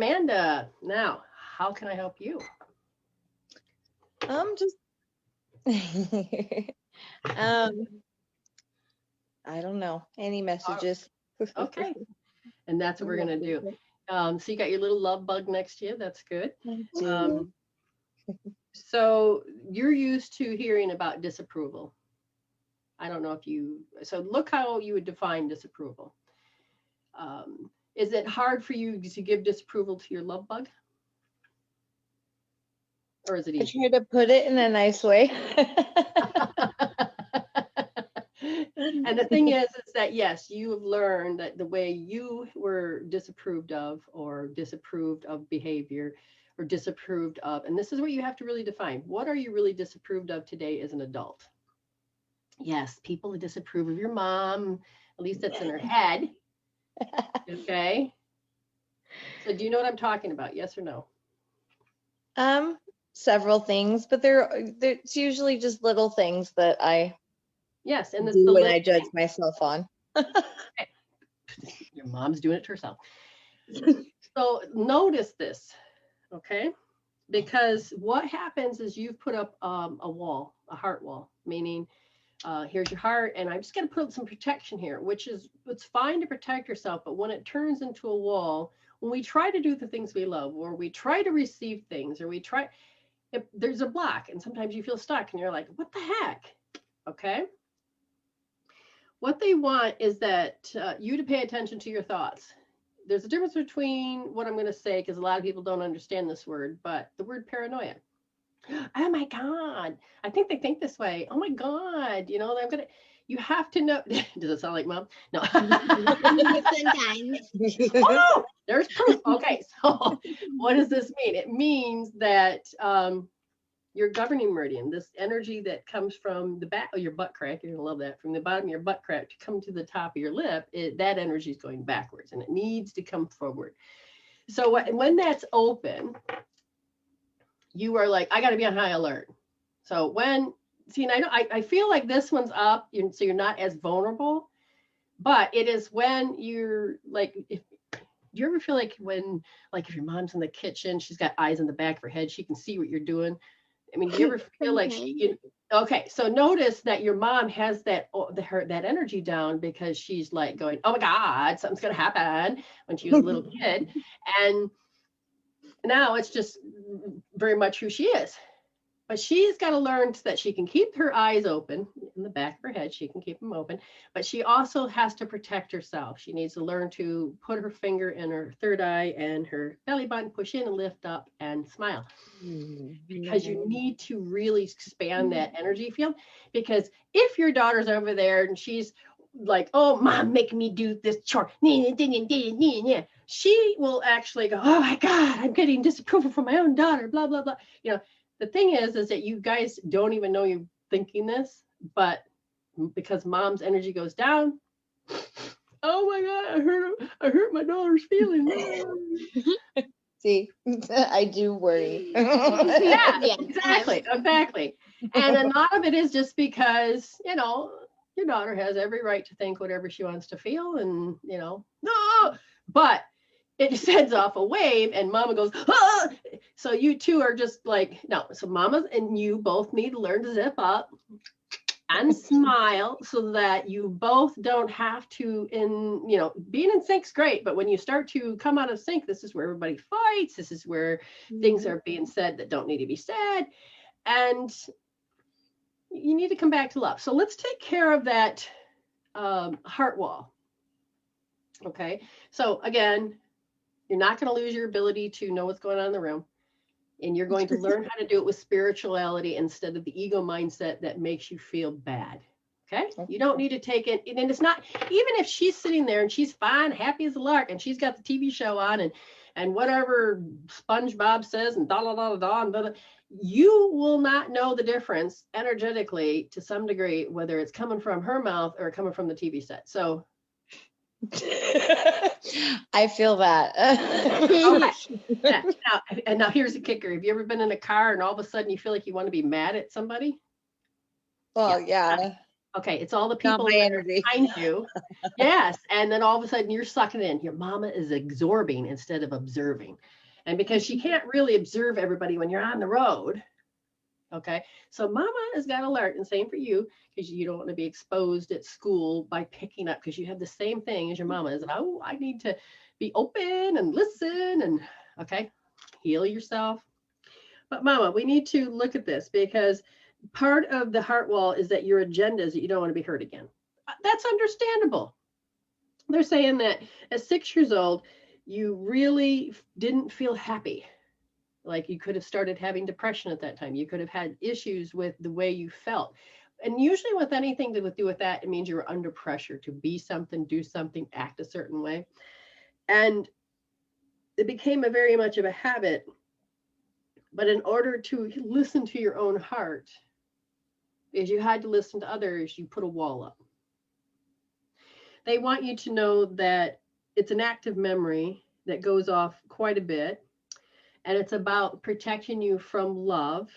Amanda. Now, how can I help you? Just I don't know. Any messages? Okay. And that's what we're going to do. So you got your little love bug next to you. That's good. So you're used to hearing about disapproval. I don't know if so look how you would define disapproval. Is it hard for you to give disapproval to your love bug? Or is it easy? I try to put it in a nice way. And the thing is that, yes, you have learned that the way you were disapproved of or disapproved of behavior or disapproved of, and this is what you have to really define. What are you really disapproved of today as an adult? Yes, people disapprove of your mom. At least that's in her head. Okay. So do you know what I'm talking about? Yes or no? Several things, but it's usually just little things that I and do when I judge myself on. Your mom's doing it to herself. So notice this, okay? Because what happens is you've put up a wall, a heart wall, meaning here's your heart, and I'm just going to put some protection here, which is, it's fine to protect yourself, but when it turns into a wall, when we try to do the things we love, or we try to receive things, or there's a block, and sometimes you feel stuck, and you're like, what the heck? Okay? What they want is that you to pay attention to your thoughts. There's a difference between what I'm going to say, because a lot of people don't understand this word, but the word paranoia. Oh my God, I think they think this way. Oh my God, you have to know. Does it sound like mom? No. Sometimes. Oh, there's proof. Okay, so what does this mean? It means that your governing meridian, this energy that comes from the back of your butt crack, you're gonna love that, from the bottom of your butt crack to come to the top of your lip, that energy is going backwards and it needs to come forward. So when that's open, you are like, I got to be on high alert. So I feel like this one's up, so you're not as vulnerable, but it is when you're like, do you ever feel like if your mom's in the kitchen, she's got eyes in the back of her head, she can see what you're doing? I mean, do you ever feel like okay, so notice that your mom has that energy down because she's like going, oh my God, something's going to happen, when she was a little kid. And now it's just very much who she is. But she's got to learn that she can keep her eyes open in the back of her head. She can keep them open, but she also has to protect herself. She needs to learn to put her finger in her third eye and her belly button, push in and lift up and smile. Because you need to really expand that energy field. Because if your daughter's over there and she's like, oh, mom, making me do this chore, she will actually go, oh my God, I'm getting disapproval from my own daughter, blah, blah, blah. The thing is that you guys don't even know you're thinking this, but because mom's energy goes down, oh my God, I hurt my daughter's feelings. See, I do worry. Yeah, exactly. And a lot of it is just because, your daughter has every right to think whatever she wants to feel, and, no, but it sends off a wave and mama goes, ah! So you two are just like, no. So mama and you both need to learn to zip up and smile so that you both don't have to, being in sync's great, but when you start to come out of sync, this is where everybody fights. This is where things are being said that don't need to be said. And you need to come back to love. So let's take care of that heart wall. Okay. So again, you're not going to lose your ability to know what's going on in the room. And you're going to learn how to do it with spirituality instead of the ego mindset that makes you feel bad. Okay? You don't need to take it. And it's not, even if she's sitting there and she's fine, happy as a lark, and she's got the TV show on and whatever SpongeBob says and da, you will not know the difference energetically to some degree, whether it's coming from her mouth or coming from the TV set. So I feel that. Now here's the kicker. Have you ever been in a car and all of a sudden you feel like you want to be mad at somebody? Well, yeah. Okay, it's all the Not people my that are energy. behind you. Yes, and then all of a sudden you're sucking it in. Your mama is absorbing instead of observing. And because she can't really observe everybody when you're on the road, okay? So mama has got to learn, and same for you, because you don't want to be exposed at school by picking up, because you have the same thing as your mama is, oh, I need to be open and listen and, okay, heal yourself. But mama, we need to look at this, because part of the heart wall is that your agenda is that you don't want to be hurt again. That's understandable. They're saying that at 6 years old, you really didn't feel happy. Like you could have started having depression at that time. You could have had issues with the way you felt. And usually with anything to do with that, it means you're under pressure to be something, do something, act a certain way. And it became a very much of a habit. But in order to listen to your own heart, is you had to listen to others, you put a wall up. They want you to know that it's an active memory that goes off quite a bit. And it's about protecting you from love.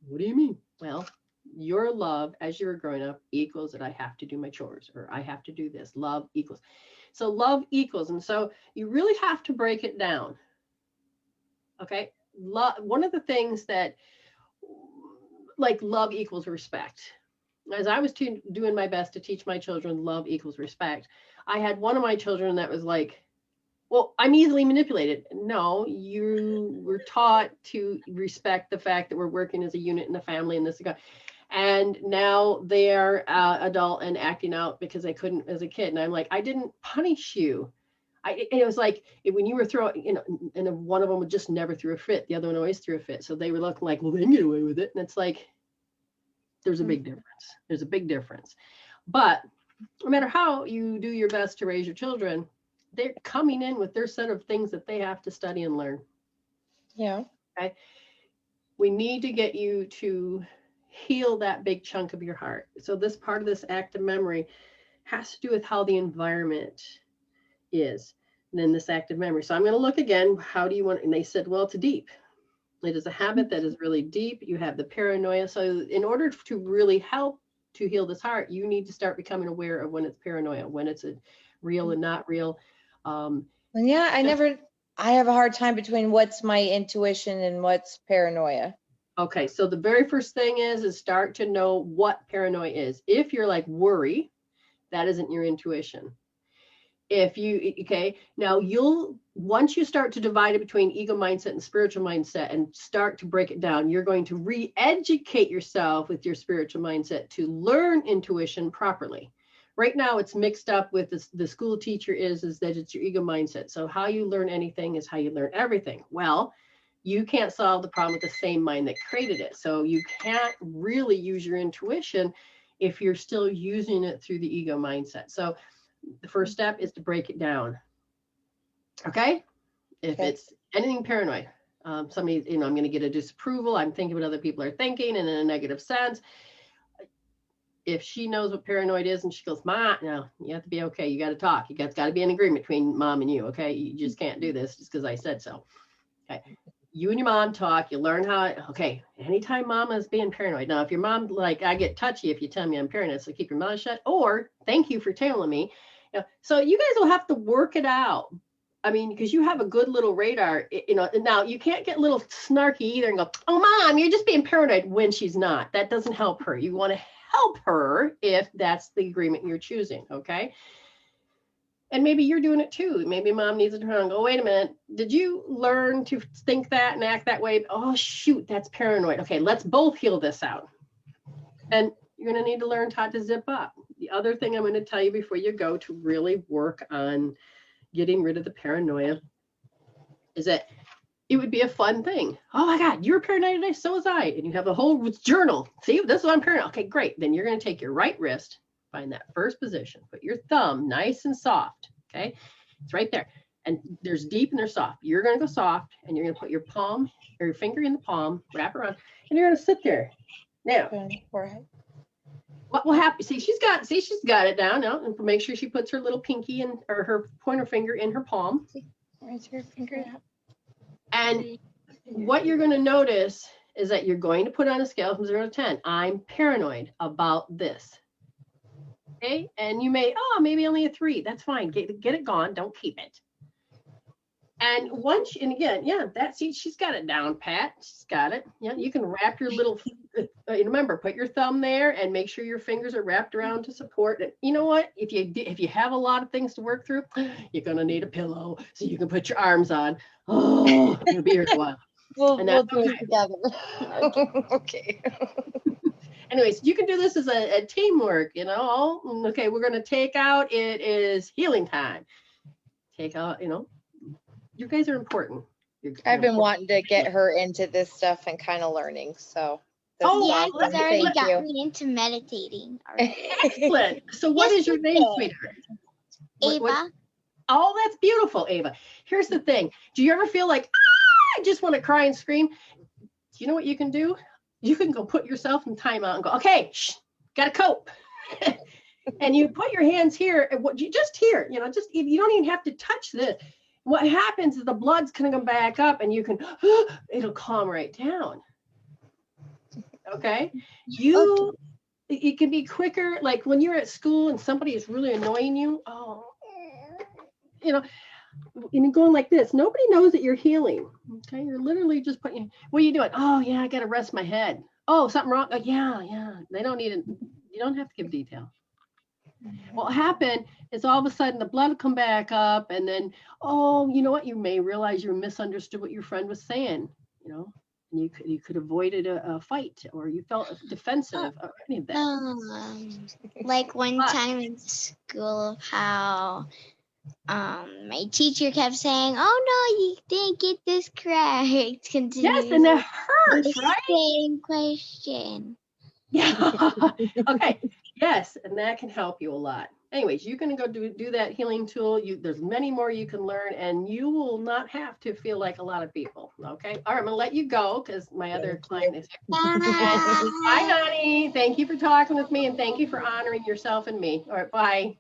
What do you mean? Well, your love as you were growing up equals that I have to do my chores or I have to do this. Love equals. So love equals. And so you really have to break it down. Okay. One of the things that like love equals respect. As I was doing my best to teach my children love equals respect, I had one of my children that was like, well, I'm easily manipulated. No, you were taught to respect the fact that we're working as a unit in the family and this guy. And now they are adult and acting out because they couldn't as a kid. And I'm like, I didn't punish you. It was like when you were throwing, and one of them would just never threw a fit. The other one always threw a fit. So they were looking like, well, they can get away with it. And it's like, there's a big difference. There's a big difference. But no matter how you do your best to raise your children, they're coming in with their set of things that they have to study and learn. Yeah. Okay. We need to get you to heal that big chunk of your heart. So this part of this active memory has to do with how the environment is. And then this active memory. So I'm going to look again. How do you want? And they said, well, it's deep. It is a habit that is really deep. You have the paranoia. So in order to really help to heal this heart, you need to start becoming aware of when it's paranoia, when it's real and not real. Yeah, I have a hard time between what's my intuition and what's paranoia. Okay, so the very first thing is start to know what paranoia is. If you're like worry, that isn't your intuition. If you, okay, now once you start to divide it between ego mindset and spiritual mindset and start to break it down, you're going to re-educate yourself with your spiritual mindset to learn intuition properly. Right now it's mixed up with the school teacher is that it's your ego mindset. So how you learn anything is how you learn everything. Well, you can't solve the problem with the same mind that created it. So you can't really use your intuition if you're still using it through the ego mindset. So the first step is to break it down. Okay? If it's anything paranoid, somebody, I'm going to get a disapproval. I'm thinking what other people are thinking and in a negative sense. If she knows what paranoid is and she goes, Ma, no, you have to be okay. You got to talk. You got to be in agreement between mom and you. Okay. You just can't do this just because I said so. Okay. You and your mom talk, you learn how, okay, anytime mama is being paranoid. Now, if your mom, like, I get touchy if you tell me I'm paranoid, so keep your mouth shut, or thank you for telling me. So you guys will have to work it out. I mean, because you have a good little radar, now you can't get a little snarky either and go, oh, mom, you're just being paranoid when she's not. That doesn't help her. You want to help her if that's the agreement you're choosing, okay? And maybe you're doing it too. Maybe mom needs to turn around and go, wait a minute, did you learn to think that and act that way? Oh, shoot, that's paranoid. Okay, let's both heal this out. And you're going to need to learn how to zip up. The other thing I'm going to tell you before you go to really work on getting rid of the paranoia is that it would be a fun thing. Oh my God, you're paranoid today, so was I. And you have a whole journal. See, this is what I'm paranoid. Okay, great. Then you're going to take your right wrist, find that first position, put your thumb nice and soft. Okay, it's right there. And there's deep and there's soft. You're going to go soft and you're going to put your palm or your finger in the palm, wrap around, and you're going to sit there. Now, what will happen? See, she's got it down now, and make sure she puts her little pinky or her pointer finger in her palm. Where's your finger? And what you're going to notice is that you're going to put on a scale from 0 to 10. I'm paranoid about this. Okay, and you may, oh, maybe only a 3. That's fine. Get it gone. Don't keep it. And once, and again, yeah, she's got it down, Pat. She's got it. Yeah, you can wrap your little, remember, put your thumb there and make sure your fingers are wrapped around to support it. You know what? If you have a lot of things to work through, you're gonna need a pillow so you can put your arms on. Oh, you'll be here a while. We'll And that's do it okay. together. Okay. Anyways, you can do this as a teamwork, Okay, we're gonna take out, it is healing time. Take out, you guys are important. I've been wanting to get her into this stuff and kind of learning, so. this Oh, is Yeah, awesome. he's already Thank got you. me into meditating already. Excellent. So what Yes, is your you name, did. sweetheart? Ava, Oh, that's beautiful, Ava. Here's the thing. Do you ever feel like, I just want to cry and scream? Do you know what you can do? You can go put yourself in timeout and go, okay, gotta cope. And you put your hands here, and what you just here, just, you don't even have to touch this. What happens is the blood's gonna come back up and you can, it'll calm right down. Okay? It can be quicker, like when you're at school and somebody is really annoying you, and going like this, nobody knows that you're healing. Okay, you're literally just putting, what are you doing? Oh yeah, I gotta rest my head. Oh, something wrong? Oh, yeah. They don't need it. You don't have to give detail. What happened is all of a sudden the blood will come back up, and then, oh, you know what? You may realize you misunderstood what your friend was saying, and you could avoided a fight, or you felt defensive, or any of that. like one time in school of how my teacher kept saying, "Oh no, you didn't get this correct." Yes, and that hurts, the right? same question. Yeah. Okay. Yes, and that can help you a lot. Anyways, you can go do that healing tool. There's many more you can learn, and you will not have to feel like a lot of people. Okay. All right, I'm gonna let you go because my other client is here. Bye. Bye, honey. Thank you for talking with me, and thank you for honoring yourself and me. All right, bye.